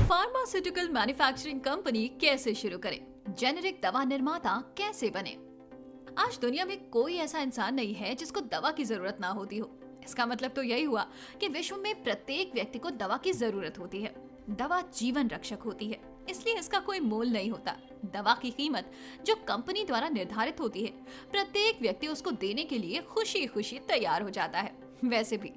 Pharmaceutical manufacturing company कैसे शुरू करें? जेनेरिक दवा निर्माता कैसे बने? आज दुनिया में कोई ऐसा इंसान नहीं है जिसको दवा की जरूरत ना होती हो। इसका मतलब तो यही हुआ कि विश्व में प्रत्येक व्यक्ति को दवा की जरूरत होती है। दवा जीवन रक्षक होती है, इसलिए इसका कोई मोल नहीं होता। दवा की कीमत जो कंपनी द्वारा निर्धारित होती है, प्रत्येक व्यक्ति उसको देने के लिए खुशी खुशी तैयार हो जाता है। वैसे भी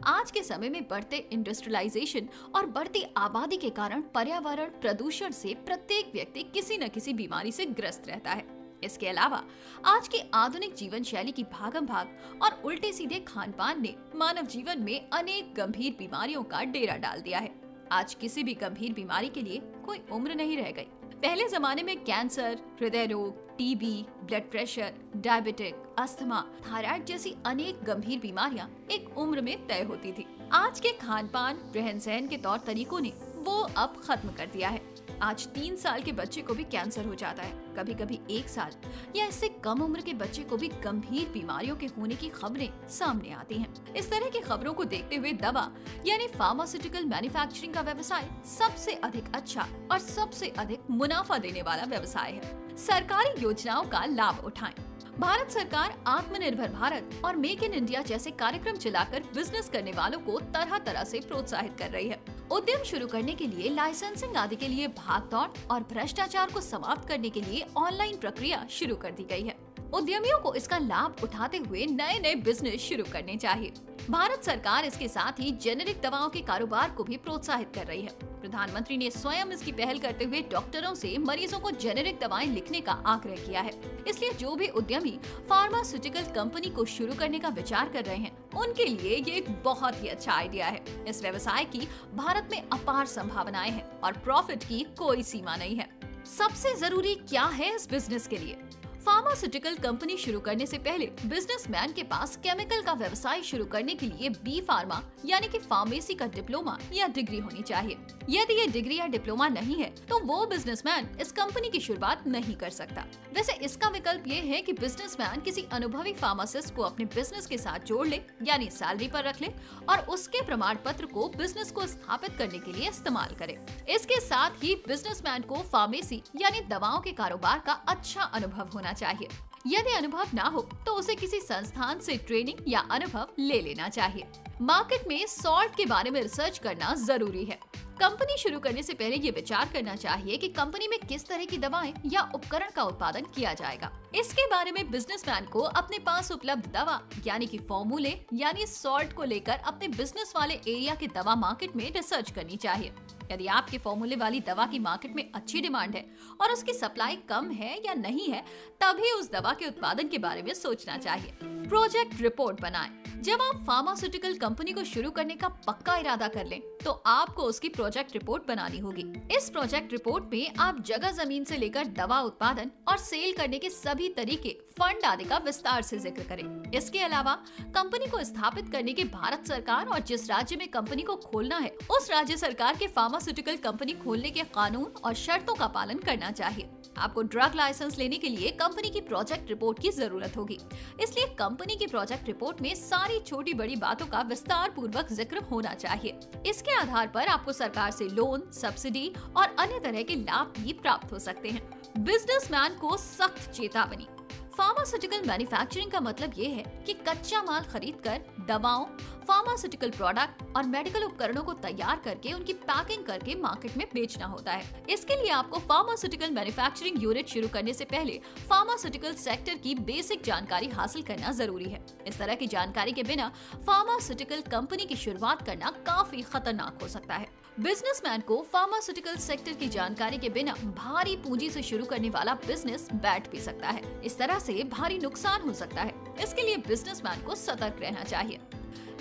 आज के समय में बढ़ते इंडस्ट्रियलाइजेशन और बढ़ती आबादी के कारण पर्यावरण प्रदूषण से प्रत्येक व्यक्ति किसी न किसी बीमारी से ग्रस्त रहता है। इसके अलावा आज की आधुनिक जीवन शैली की भागम भाग और उल्टे सीधे खान पान ने मानव जीवन में अनेक गंभीर बीमारियों का डेरा डाल दिया है। आज किसी भी गंभीर बीमारी के लिए कोई उम्र नहीं रह गई। पहले जमाने में कैंसर, हृदय रोग, TB, blood pressure, diabetic, asthma, thyroid जैसी अनेक गंभीर बीमारियां एक उम्र में तय होती थी। आज के खान पान, रहन सहन के तौर तरीकों ने वो अब खत्म कर दिया है। आज 3 साल के बच्चे को भी कैंसर हो जाता है, कभी कभी 1 साल या इससे कम उम्र के बच्चे को भी गंभीर बीमारियों के होने की खबरें सामने आती हैं। इस तरह की खबरों को देखते हुए दवा यानी फार्मास्यूटिकल मैन्युफैक्चरिंग का व्यवसाय सबसे अधिक अच्छा और सबसे अधिक मुनाफा देने वाला व्यवसाय है। सरकारी योजनाओं का लाभ उठाएं। भारत सरकार आत्मनिर्भर भारत और मेक इन इंडिया जैसे कार्यक्रम चलाकर बिजनेस करने वालों को तरह तरह से प्रोत्साहित कर रही है। उद्यम शुरू करने के लिए लाइसेंसिंग आदि के लिए भागदौड़ और भ्रष्टाचार को समाप्त करने के लिए ऑनलाइन प्रक्रिया शुरू कर दी गई है। उद्यमियों को इसका लाभ उठाते हुए नए नए बिजनेस शुरू करने चाहिए। भारत सरकार इसके साथ ही जेनेरिक दवाओं के कारोबार को भी प्रोत्साहित कर रही है। प्रधानमंत्री ने स्वयं इसकी पहल करते हुए डॉक्टरों से मरीजों को जेनेरिक दवाएं लिखने का आग्रह किया है। इसलिए जो भी उद्यमी फार्मास्यूटिकल कंपनी को शुरू करने का विचार कर रहे हैं, उनके लिए ये एक बहुत ही अच्छा आइडिया है। इस व्यवसाय की भारत में अपार संभावनाएं हैं और प्रॉफिट की कोई सीमा नहीं है। सबसे जरूरी क्या है इस बिजनेस के लिए? फार्मास्यूटिकल कंपनी शुरू करने से पहले बिजनेसमैन के पास केमिकल का व्यवसाय शुरू करने के लिए बी फार्मा यानी कि फार्मेसी का डिप्लोमा या डिग्री होनी चाहिए। यदि ये डिग्री या डिप्लोमा नहीं है तो वो बिजनेसमैन इस कंपनी की शुरुआत नहीं कर सकता। वैसे इसका विकल्प ये है कि बिजनेसमैन किसी अनुभवी फार्मासिस्ट को अपने बिजनेस के साथ जोड़ ले यानी सैलरी पर रख ले और उसके प्रमाण पत्र को बिजनेस को स्थापित करने के लिए इस्तेमाल करे। इसके साथ ही बिजनेसमैन को फार्मेसी यानी दवाओं के कारोबार का अच्छा अनुभव होना चाहिए। यदि अनुभव ना हो तो उसे किसी संस्थान से ट्रेनिंग या अनुभव ले लेना चाहिए। मार्केट में सॉल्ट के बारे में रिसर्च करना जरूरी है। कंपनी शुरू करने से पहले ये विचार करना चाहिए कि कंपनी में किस तरह की दवाएं या उपकरण का उत्पादन किया जाएगा। इसके बारे में बिजनेसमैन को अपने पास उपलब्ध दवा यानी कि फॉर्मूले यानी सॉल्ट को लेकर अपने बिजनेस वाले एरिया के दवा मार्केट में रिसर्च करनी चाहिए। यदि आपके फॉर्मूले वाली दवा की मार्केट में अच्छी डिमांड है और उसकी सप्लाई कम है या नहीं है, तभी उस दवा के उत्पादन के बारे में सोचना चाहिए। प्रोजेक्ट रिपोर्ट बनाएं। जब आप फार्मास्यूटिकल कंपनी को शुरू करने का पक्का इरादा कर लें, तो आपको उसकी प्रोजेक्ट रिपोर्ट बनानी होगी। इस प्रोजेक्ट रिपोर्ट में आप जगह जमीन से लेकर दवा उत्पादन और सेल करने के सभी तरीके, फंड आदि का विस्तार से जिक्र करें। इसके अलावा कंपनी को स्थापित करने के भारत सरकार और जिस राज्य में कंपनी को खोलना है, उस राज्य सरकार के फार्मास्यूटिकल कंपनी खोलने के कानून और शर्तों का पालन करना चाहिए। आपको ड्रग लाइसेंस लेने के लिए कंपनी की प्रोजेक्ट रिपोर्ट की जरूरत होगी। इसलिए कंपनी की प्रोजेक्ट रिपोर्ट में सारी छोटी बड़ी बातों का विस्तार पूर्वक जिक्र होना चाहिए। इसके आधार पर आपको सरकार से लोन, सब्सिडी और अन्य तरह के लाभ भी प्राप्त हो सकते हैं। बिजनेसमैन को सख्त चेतावनी। फार्मास्यूटिकल मैन्युफैक्चरिंग का मतलब ये है कि कच्चा माल खरीदकर दवाओं, फार्मास्यूटिकल प्रोडक्ट और मेडिकल उपकरणों को तैयार करके उनकी पैकिंग करके मार्केट में बेचना होता है। इसके लिए आपको फार्मास्यूटिकल मैन्युफैक्चरिंग यूनिट शुरू करने से पहले फार्मास्यूटिकल सेक्टर की बेसिक जानकारी हासिल करना जरूरी है। इस तरह की जानकारी के बिना फार्मास्यूटिकल कंपनी की शुरुआत करना काफी खतरनाक हो सकता है। बिजनेसमैन को फार्मास्यूटिकल सेक्टर की जानकारी के बिना भारी पूंजी से शुरू करने वाला बिजनेस बैठ भी सकता है। इस तरह से भारी नुकसान हो सकता है। इसके लिए बिजनेसमैन को सतर्क रहना चाहिए।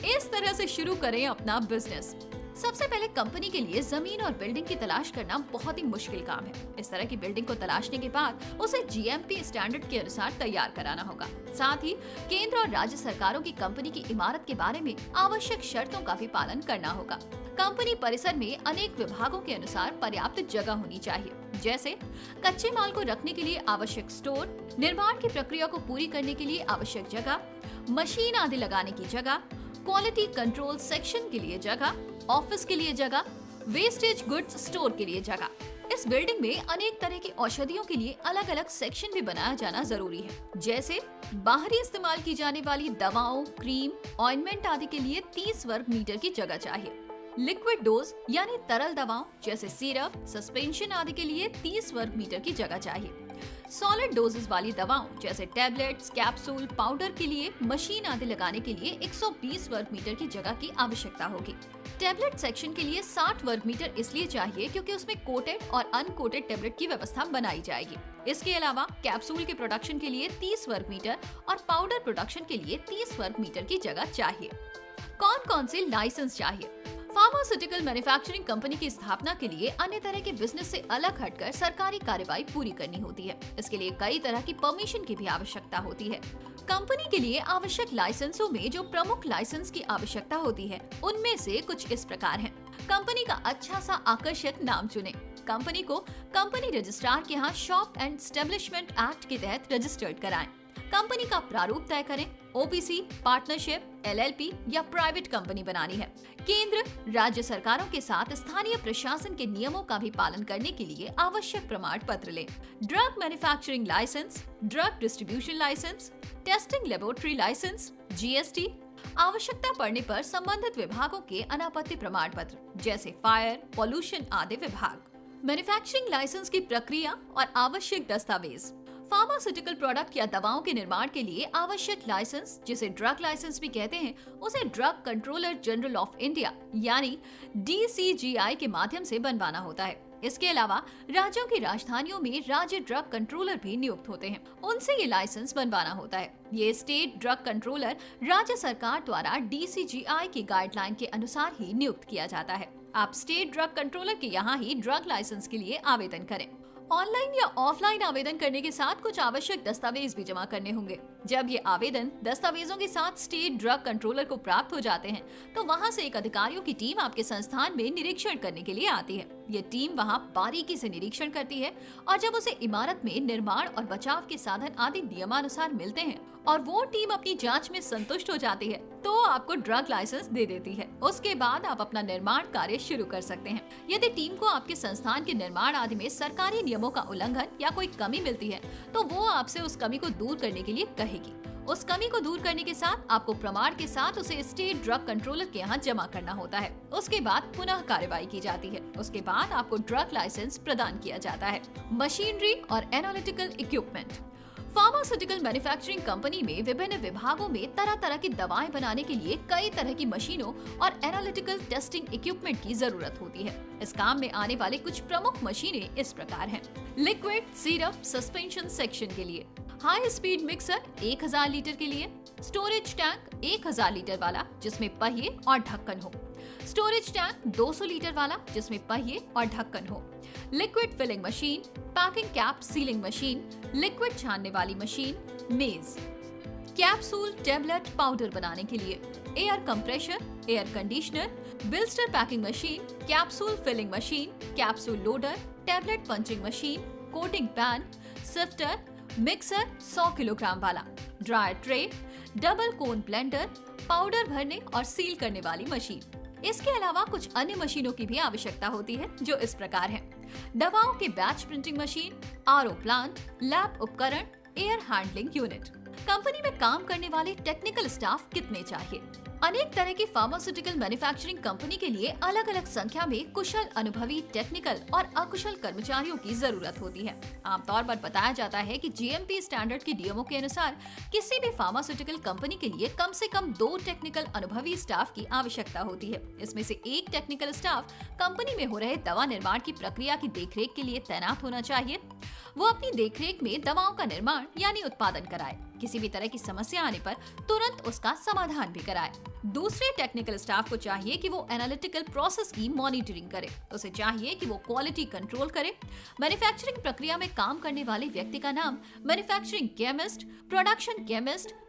इस तरह से शुरू करें अपना बिजनेस। सबसे पहले कंपनी के लिए जमीन और बिल्डिंग की तलाश करना बहुत ही मुश्किल काम है। इस तरह की बिल्डिंग को तलाशने के बाद उसे जीएमपी स्टैंडर्ड के अनुसार तैयार कराना होगा। साथ ही केंद्र और राज्य सरकारों की कंपनी की इमारत के बारे में आवश्यक शर्तों का भी पालन करना होगा। कंपनी परिसर में अनेक विभागों के अनुसार पर्याप्त जगह होनी चाहिए, जैसे कच्चे माल को रखने के लिए आवश्यक स्टोर, निर्माण की प्रक्रिया को पूरी करने के लिए आवश्यक जगह, मशीन आदि लगाने की जगह, क्वालिटी कंट्रोल सेक्शन के लिए जगह, ऑफिस के लिए जगह, वेस्टेज गुड्स स्टोर के लिए जगह। इस बिल्डिंग में अनेक तरह की औषधियों के लिए अलग अलग सेक्शन भी बनाया जाना जरूरी है, जैसे बाहरी इस्तेमाल की जाने वाली दवाओं, क्रीम, ऑइंटमेंट आदि के लिए 30 वर्ग मीटर की जगह चाहिए। लिक्विड डोज यानी तरल दवाओं जैसे सिरप, सस्पेंशन आदि के लिए 30 वर्ग मीटर की जगह चाहिए। सॉलिड डोजेस वाली दवाओं जैसे टैबलेट्स, कैप्सूल, पाउडर के लिए मशीन आदि लगाने के लिए 120 वर्ग मीटर की जगह की आवश्यकता होगी। टैबलेट सेक्शन के लिए 60 वर्ग मीटर इसलिए चाहिए क्योंकि उसमें कोटेड और अनकोटेड टैबलेट की व्यवस्था बनाई जाएगी। इसके अलावा कैप्सूल के प्रोडक्शन के लिए 30 वर्ग मीटर और पाउडर प्रोडक्शन के लिए 30 वर्ग मीटर की जगह चाहिए। कौन कौन से लाइसेंस चाहिए? फार्मास्यूटिकल मैन्युफैक्चरिंग कंपनी की स्थापना के लिए अन्य तरह के बिजनेस से अलग हटकर सरकारी कार्यवाही पूरी करनी होती है। इसके लिए कई तरह की परमिशन की भी आवश्यकता होती है। कंपनी के लिए आवश्यक लाइसेंसों में जो प्रमुख लाइसेंस की आवश्यकता होती है, उनमें से कुछ इस प्रकार हैं। कंपनी का अच्छा सा आकर्षक नाम चुनें। कंपनी को कंपनी रजिस्ट्रार के यहाँ शॉप एंड एस्टेब्लिशमेंट एक्ट के तहत रजिस्टर्ड कराएं। कंपनी का प्रारूप तय करें। ओपीसी, पार्टनरशिप, एलएलपी या प्राइवेट कंपनी बनानी है। केंद्र, राज्य सरकारों के साथ स्थानीय प्रशासन के नियमों का भी पालन करने के लिए आवश्यक प्रमाण पत्र लें। Drug manufacturing licence, drug distribution licence, testing laboratory licence, GST, आवश्यकता पड़ने पर संबंधित विभागों के अनापत्ति प्रमाण पत्र जैसे फायर, पॉल्यूशन आदि विभाग। मैन्युफैक्चरिंग लाइसेंस की प्रक्रिया और आवश्यक दस्तावेज। फार्मास्यूटिकल प्रोडक्ट या दवाओं के निर्माण के लिए आवश्यक लाइसेंस, जिसे ड्रग लाइसेंस भी कहते हैं, उसे drug controller general of India यानी DCGI के माध्यम से बनवाना होता है। इसके अलावा राज्यों की राजधानियों में राज्य ड्रग कंट्रोलर भी नियुक्त होते हैं, उनसे ये लाइसेंस बनवाना होता है। ये स्टेट ड्रग कंट्रोलर राज्य सरकार द्वारा DCGI की गाइडलाइन के अनुसार ही नियुक्त किया जाता है। आप स्टेट ड्रग कंट्रोलर के यहाँ ही ड्रग लाइसेंस के लिए आवेदन करें। ऑनलाइन या ऑफलाइन आवेदन करने के साथ कुछ आवश्यक दस्तावेज भी जमा करने होंगे। जब ये आवेदन दस्तावेजों के साथ स्टेट ड्रग कंट्रोलर को प्राप्त हो जाते हैं, तो वहाँ से एक अधिकारियों की टीम आपके संस्थान में निरीक्षण करने के लिए आती है। ये टीम वहाँ बारीकी से निरीक्षण करती है और जब उसे इमारत में निर्माण और बचाव के साधन आदि नियमानुसार मिलते हैं और वो टीम अपनी जांच में संतुष्ट हो जाती है, तो आपको ड्रग लाइसेंस दे देती है। उसके बाद आप अपना निर्माण कार्य शुरू कर सकते हैं। यदि टीम को आपके संस्थान के निर्माण आदि में सरकारी नियमों का उल्लंघन या कोई कमी मिलती है, तो वो आपसे उस कमी को दूर करने के लिए कहेगी। उस कमी को दूर करने के साथ आपको प्रमाण के साथ उसे स्टेट ड्रग कंट्रोलर के यहाँ जमा करना होता है। उसके बाद पुनः कार्रवाई की जाती है। उसके बाद आपको ड्रग लाइसेंस प्रदान किया जाता है। मशीनरी और analytical equipment. Pharmaceutical manufacturing company में विभिन्न विभागों में तरह तरह की दवाएं बनाने के लिए कई तरह की मशीनों और एनालिटिकल टेस्टिंग इक्विपमेंट की जरूरत होती है। इस काम में आने वाले कुछ प्रमुख मशीनें इस प्रकार हैं। लिक्विड, सिरप, सस्पेंशन सेक्शन के लिए, हाई स्पीड मिक्सर 1000 लीटर के लिए, स्टोरेज टैंक 1000 लीटर वाला जिसमें पहिए और ढक्कन हो, स्टोरेज टैंक 200 लीटर वाला जिसमें पहिए और ढक्कन हो, liquid filling machine, packing cap sealing machine, liquid छानने वाली मशीन, मेज, कैप्सूल, टेबलेट, पाउडर बनाने के लिए, air compressor, air conditioner, blister packing machine, capsule filling machine, capsule loader, tablet punching machine, coating pan, sifter, mixer 100 kilogram वाला, dryer tray, double cone blender, powder भरने और seal करने वाली machine. इसके अलावा कुछ अन्य मशीनों की भी आवश्यकता होती है जो इस प्रकार हैं। दवाओं के batch printing machine, RO plant, lab उपकरण, एयर हैंडलिंग यूनिट। कंपनी में काम करने वाले टेक्निकल स्टाफ कितने चाहिए? अनेक तरह की फार्मास्यूटिकल मैन्युफैक्चरिंग कंपनी के लिए अलग अलग संख्या में कुशल, अनुभवी, टेक्निकल और अकुशल कर्मचारियों की जरूरत होती है। आमतौर पर बताया जाता है कि जीएमपी स्टैंडर्ड की नियमों के अनुसार किसी भी फार्मास्यूटिकल कंपनी के लिए कम से कम 2 टेक्निकल अनुभवी स्टाफ की आवश्यकता होती है। इसमें से एक टेक्निकल स्टाफ कंपनी में हो रहे दवा निर्माण की प्रक्रिया की देखरेख के लिए तैनात होना चाहिए। वो अपनी देखरेख में दवाओं का निर्माण यानी उत्पादन कराए, किसी भी तरह की समस्या आने पर तुरंत उसका समाधान भी कराए। दूसरे टेक्निकल स्टाफ को चाहिए कि वो एनालिटिकल प्रोसेस की मॉनिटरिंग करे। उसे चाहिए कि वो क्वालिटी कंट्रोल करे। मैन्युफैक्चरिंग प्रक्रिया में काम करने वाले व्यक्ति का नाम manufacturing chemist,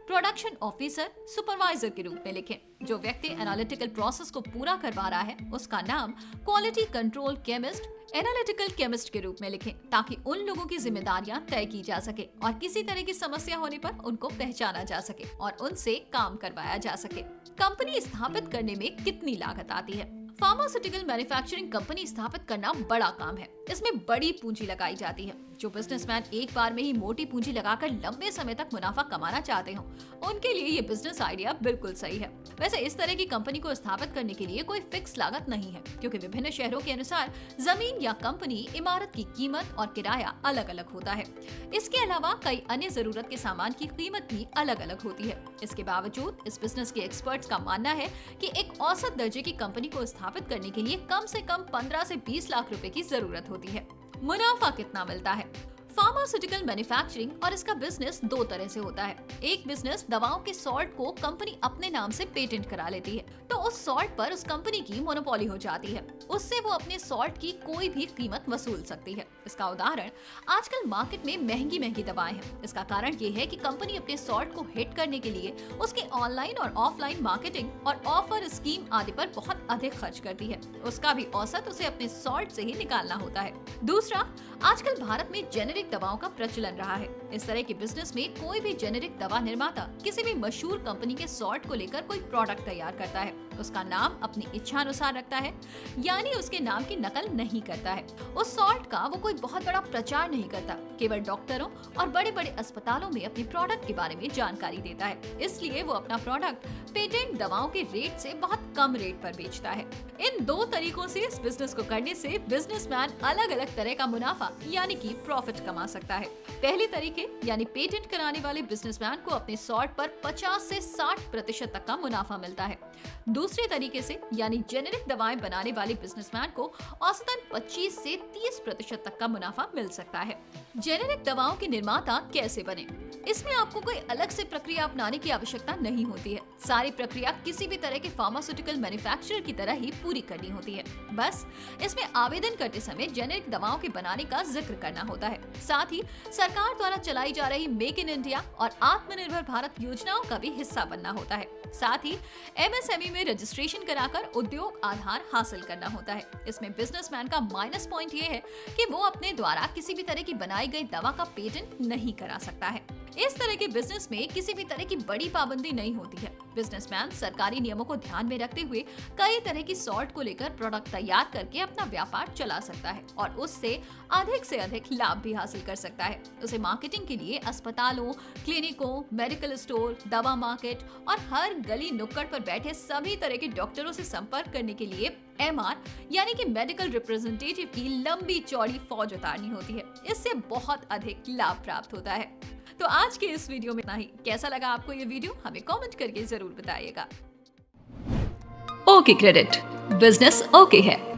production officer, supervisor के रूप में लिखें। जो व्यक्ति एनालिटिकल प्रोसेस को पूरा करवा रहा है उसका नाम quality control chemist, analytical chemist के रूप में लिखें, ताकि उन लोगों की जिम्मेदारियां तय की जा सके और किसी तरह की समस्या होने पर उनको पहचाना जा सके और उनसे काम करवाया जा सके। कंपनी स्थापित करने में कितनी लागत आती है? फार्मास्यूटिकल मैन्युफैक्चरिंग कंपनी स्थापित करना बड़ा काम है। इसमें बड़ी पूंजी लगाई जाती है। जो बिजनेसमैन एक बार में ही मोटी पूंजी लगाकर लंबे समय तक मुनाफा कमाना चाहते हो, उनके लिए ये बिजनेस आइडिया बिल्कुल सही है। वैसे इस तरह की कंपनी को स्थापित करने के लिए कोई फिक्स लागत नहीं है, क्योंकि विभिन्न शहरों के अनुसार जमीन या कंपनी इमारत की कीमत और किराया अलग अलग होता है। इसके अलावा कई अन्य जरूरत के सामान की कीमत भी अलग अलग होती है। इसके बावजूद इस बिजनेस के एक्सपर्ट्स का मानना है कि एक औसत दर्जे की कंपनी को स्थापित करने के लिए कम से कम 15 से 20 लाख रुपए की जरूरत होती है। मुनाफा कितना मिलता है? फार्मास्यूटिकल मैन्युफैक्चरिंग और इसका बिजनेस दो तरह से होता है। एक बिजनेस दवाओं के सॉल्ट को कंपनी अपने नाम से पेटेंट करा लेती है, तो उस सॉल्ट पर उस कंपनी की मोनोपोली हो जाती है। उससे वो अपने सॉल्ट की कोई भी कीमत वसूल सकती है। इसका उदाहरण आजकल मार्केट में महंगी महंगी दवाएं हैं। इसका कारण ये है कि कंपनी अपने सॉल्ट को हिट करने के लिए उसके ऑनलाइन और ऑफलाइन मार्केटिंग और ऑफर स्कीम आदि पर बहुत अधिक खर्च करती है। उसका भी औसत उसे अपने सॉल्ट से ही निकालना होता है। दूसरा, आजकल भारत में जेनेरिक दवाओं का प्रचलन रहा है। इस तरह के बिजनेस में कोई भी जेनेरिक दवा निर्माता किसी भी मशहूर कंपनी के सॉल्ट को लेकर कोई प्रोडक्ट तैयार करता है, उसका नाम अपनी इच्छा अनुसार रखता है, यानी उसके नाम की नकल नहीं करता है। उस सॉल्ट का वो कोई बहुत बड़ा प्रचार नहीं करता, केवल डॉक्टरों और बड़े बड़े अस्पतालों में अपने प्रोडक्ट के बारे में जानकारी देता है। इसलिए वो अपना प्रोडक्ट पेटेंट दवाओं के रेट से बहुत कम रेट पर बेचता है। इन दो तरीकों से इस बिजनेस को करने से बिजनेसमैन अलग अलग तरह का मुनाफा यानी कि प्रॉफिट कमा सकता है। पहले तरीके यानी पेटेंट कराने वाले बिजनेसमैन को अपने सॉल्ट पर 50 से 60% तक का मुनाफा मिलता है। दूसरे तरीके से यानी जेनेरिक दवाएं बनाने वाले बिजनेसमैन को औसतन 25 से 30% तक का मुनाफा मिल सकता है। जेनेरिक दवाओं के निर्माता कैसे बने? इसमें आपको कोई अलग से प्रक्रिया अपनाने की आवश्यकता नहीं होती है। सारी प्रक्रिया किसी भी तरह के फार्मास्यूटिकल मैन्युफैक्चरर की तरह ही पूरी करनी होती है। बस इसमें आवेदन करते समय जेनेरिक दवाओं के बनाने का जिक्र करना होता है। साथ ही सरकार द्वारा चलाई जा रही मेक इन इंडिया और आत्मनिर्भर भारत योजनाओं का भी हिस्सा बनना होता है। साथ ही MSME में रजिस्ट्रेशन कराकर उद्योग आधार हासिल करना होता है। इसमें बिजनेसमैन का माइनस पॉइंट ये है कि वो अपने द्वारा किसी भी तरह की बनाई गई दवा का पेटेंट नहीं करा सकता है। इस तरह के बिजनेस में किसी भी तरह की बड़ी पाबंदी नहीं होती है। बिजनेसमैन सरकारी नियमों को ध्यान में रखते हुए कई तरह की सॉल्ट को लेकर प्रोडक्ट तैयार करके अपना व्यापार चला सकता है और उससे अधिक लाभ भी हासिल कर सकता है। उसे मार्केटिंग के लिए अस्पतालों, क्लिनिकों, मेडिकल स्टोर, दवा मार्केट और हर गली नुक्कड़ पर बैठे सभी तरह के डॉक्टरों से संपर्क करने के लिए MR यानी कि मेडिकल रिप्रेजेंटेटिव की लंबी चौड़ी फौज उतारनी होती है। इससे बहुत अधिक लाभ प्राप्त होता है। तो आज के इस वीडियो में इतना ही। कैसा लगा आपको ये वीडियो? हमें कमेंट करके जरूर बताइएगा। ओके क्रेडिट, बिजनेस ओके है।